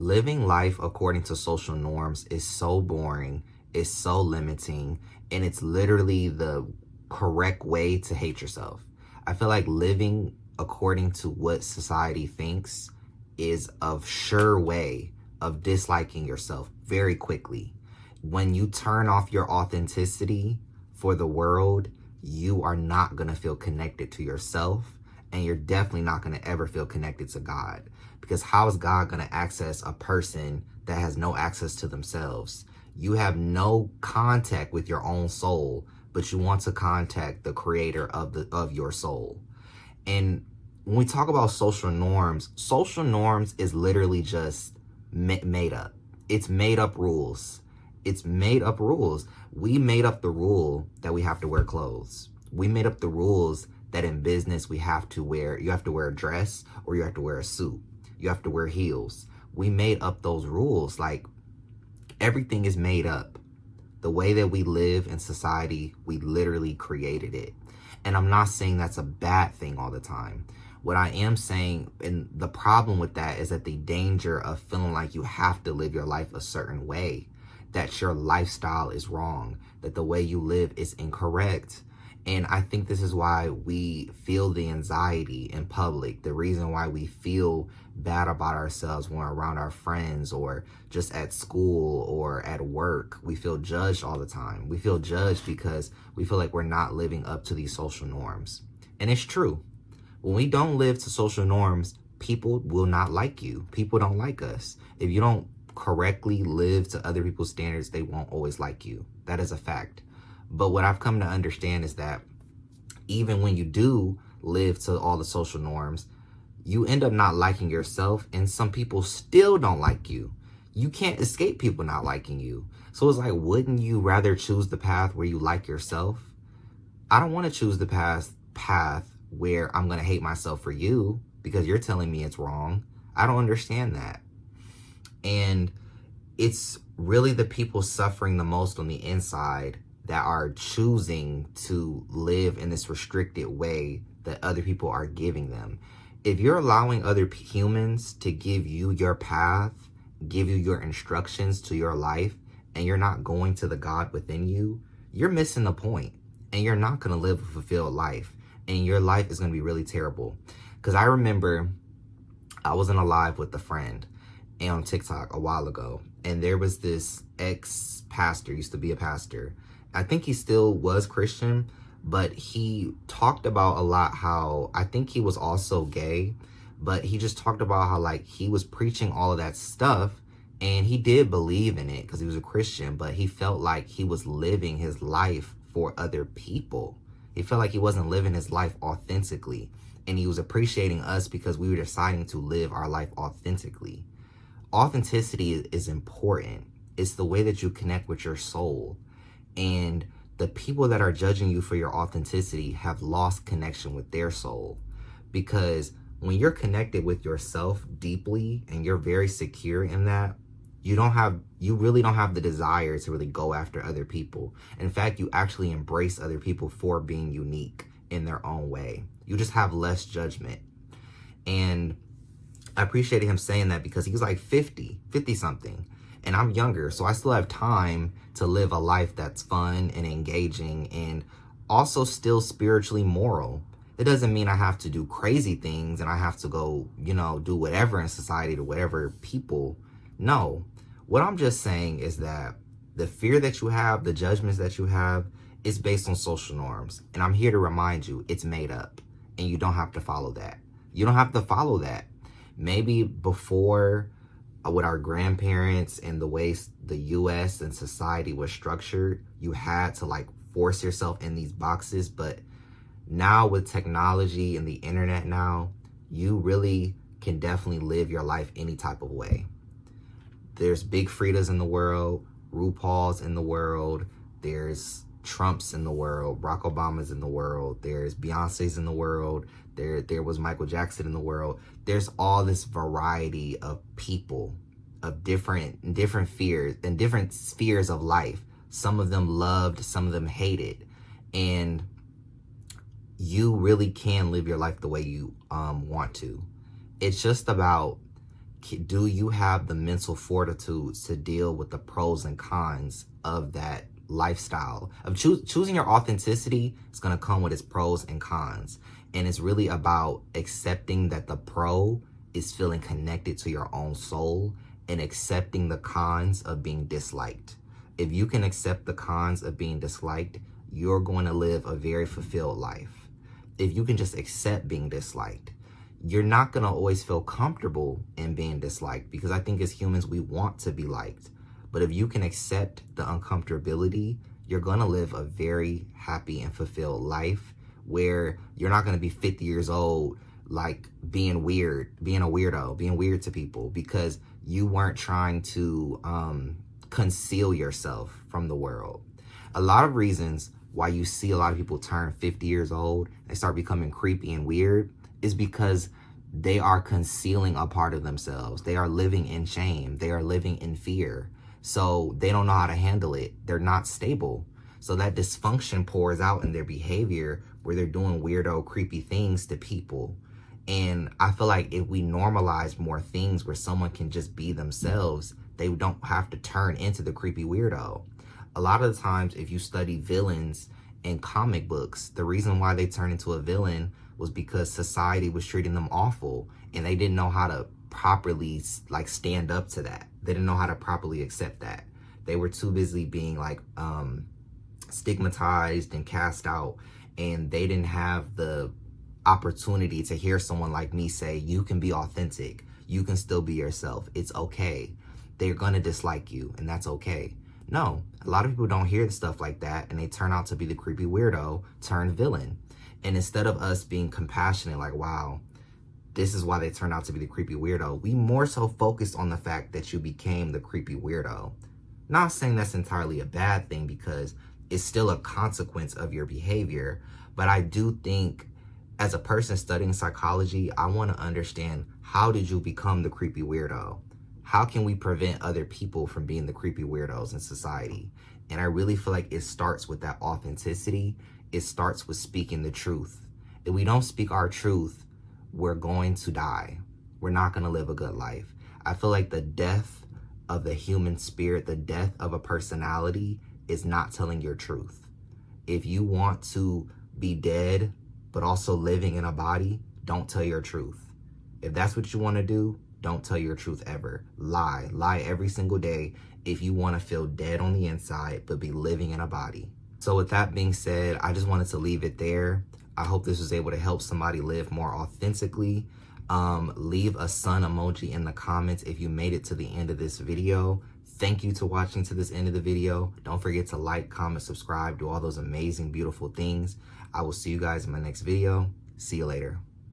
Living life according to social norms is so boring, it's so limiting, and it's literally the correct way to hate yourself. I feel like living according to what society thinks is a sure way of disliking yourself very quickly. When you turn off your authenticity for the world, you are not going to feel connected to yourself, and you're definitely not going to ever feel connected to God. Because how is God going to access a person that has no access to themselves? You have no contact with your own soul, but you want to contact the creator of your soul. And when we talk about social norms is literally just made up. It's made up rules. It's made up rules. We made up the rule that we have to wear clothes. We made up the rules that in business you have to wear a dress, or you have to wear a suit. You have to wear heels. We made up those rules. Like, everything is made up. The way that we live in society, we literally created it. And I'm not saying that's a bad thing all the time. What I am saying, and the problem with that, is that the danger of feeling like you have to live your life a certain way, that your lifestyle is wrong, that the way you live is incorrect. And I think this is why we feel the anxiety in public, the reason why we feel bad about ourselves when we're around our friends, or just at school or at work. We feel judged all the time. We feel judged because we feel like we're not living up to these social norms. And it's true. When we don't live to social norms, people will not like you. People don't like us. If you don't correctly live to other people's standards, they won't always like you. That is a fact. But what I've come to understand is that even when you do live to all the social norms, you end up not liking yourself, and some people still don't like you. You can't escape people not liking you. So it's like, wouldn't you rather choose the path where you like yourself? I don't want to choose the path where I'm going to hate myself for you because you're telling me it's wrong. I don't understand that. And it's really the people suffering the most on the inside that are choosing to live in this restricted way that other people are giving them. If you're allowing other humans to give you your path, give you your instructions to your life, and you're not going to the God within you, you're missing the point, and you're not going to live a fulfilled life, and your life is going to be really terrible. Because I remember I was in a live with a friend on TikTok a while ago, and there was this ex-pastor, used to be a pastor. I think he still was Christian, but he talked about a lot how, I think he was also gay, but he just talked about how, like, he was preaching all of that stuff, and he did believe in it because he was a Christian, but he felt like he was living his life for other people. He felt like he wasn't living his life authentically, and he was appreciating us because we were deciding to live our life authentically. Authenticity is important. It's the way that you connect with your soul. And the people that are judging you for your authenticity have lost connection with their soul. Because when you're connected with yourself deeply and you're very secure in that, you really don't have the desire to really go after other people. In fact, you actually embrace other people for being unique in their own way. You just have less judgment. And I appreciated him saying that because he was like 50 something. And I'm younger, so I still have time to live a life that's fun and engaging and also still spiritually moral. It doesn't mean I have to do crazy things and I have to go, do whatever in society to whatever people. No. What I'm just saying is that the fear that you have, the judgments that you have, is based on social norms. And I'm here to remind you, it's made up. And you don't have to follow that. You don't have to follow that. Maybe before, with our grandparents and the way the US and society was structured, you had to force yourself in these boxes. But now with technology and the internet now, you really can definitely live your life any type of way. There's Big Fridas in the world, RuPaul's in the world, there's Trump's in the world, Barack Obama's in the world, there's Beyonce's in the world, there was Michael Jackson in the world. There's all this variety of people of different fears and different spheres of life. Some of them loved, some of them hated. And you really can live your life the way you want to. It's just about Do you have the mental fortitude to deal with the pros and cons of that lifestyle? Of choosing your authenticity is going to come with its pros and cons. And it's really about accepting that the pro is feeling connected to your own soul and accepting the cons of being disliked. If you can accept the cons of being disliked, you're going to live a very fulfilled life. If you can just accept being disliked, you're not going to always feel comfortable in being disliked, because I think as humans, we want to be liked. But if you can accept the uncomfortability, you're going to live a very happy and fulfilled life where you're not going to be 50 years old, like being weird, being a weirdo, being weird to people because you weren't trying to conceal yourself from the world. A lot of reasons why you see a lot of people turn 50 years old and start becoming creepy and weird is because they are concealing a part of themselves. They are living in shame. They are living in fear. So they don't know how to handle it. They're not stable. So that dysfunction pours out in their behavior where they're doing weirdo, creepy things to people. And I feel like if we normalize more things where someone can just be themselves, they don't have to turn into the creepy weirdo. A lot of the times, if you study villains in comic books, the reason why they turn into a villain was because society was treating them awful and they didn't know how to properly like stand up to that. They didn't know how to properly accept that. They were too busy being like stigmatized and cast out, and they didn't have the opportunity to hear someone like me say, you can be authentic, you can still be yourself, it's okay. They're gonna dislike you and that's okay. No, a lot of people don't hear stuff like that and they turn out to be the creepy weirdo turned villain. And instead of us being compassionate, like, wow, this is why they turned out to be the creepy weirdo, we more so focused on the fact that you became the creepy weirdo. Not saying that's entirely a bad thing, because it's still a consequence of your behavior. But I do think as a person studying psychology, I want to understand, how did you become the creepy weirdo? How can we prevent other people from being the creepy weirdos in society? And I really feel like it starts with that authenticity. It starts with speaking the truth. If we don't speak our truth, we're going to die. We're not going to live a good life. I feel like the death of the human spirit, the death of a personality, is not telling your truth. If you want to be dead, but also living in a body, don't tell your truth. If that's what you want to do, don't tell your truth ever. Lie every single day if you want to feel dead on the inside, but be living in a body. So with that being said, I just wanted to leave it there. I hope this was able to help somebody live more authentically. Leave a sun emoji in the comments if you made it to the end of this video. Thank you to watching to this end of the video. Don't forget to like, comment, subscribe, do all those amazing, beautiful things. I will see you guys in my next video. See you later.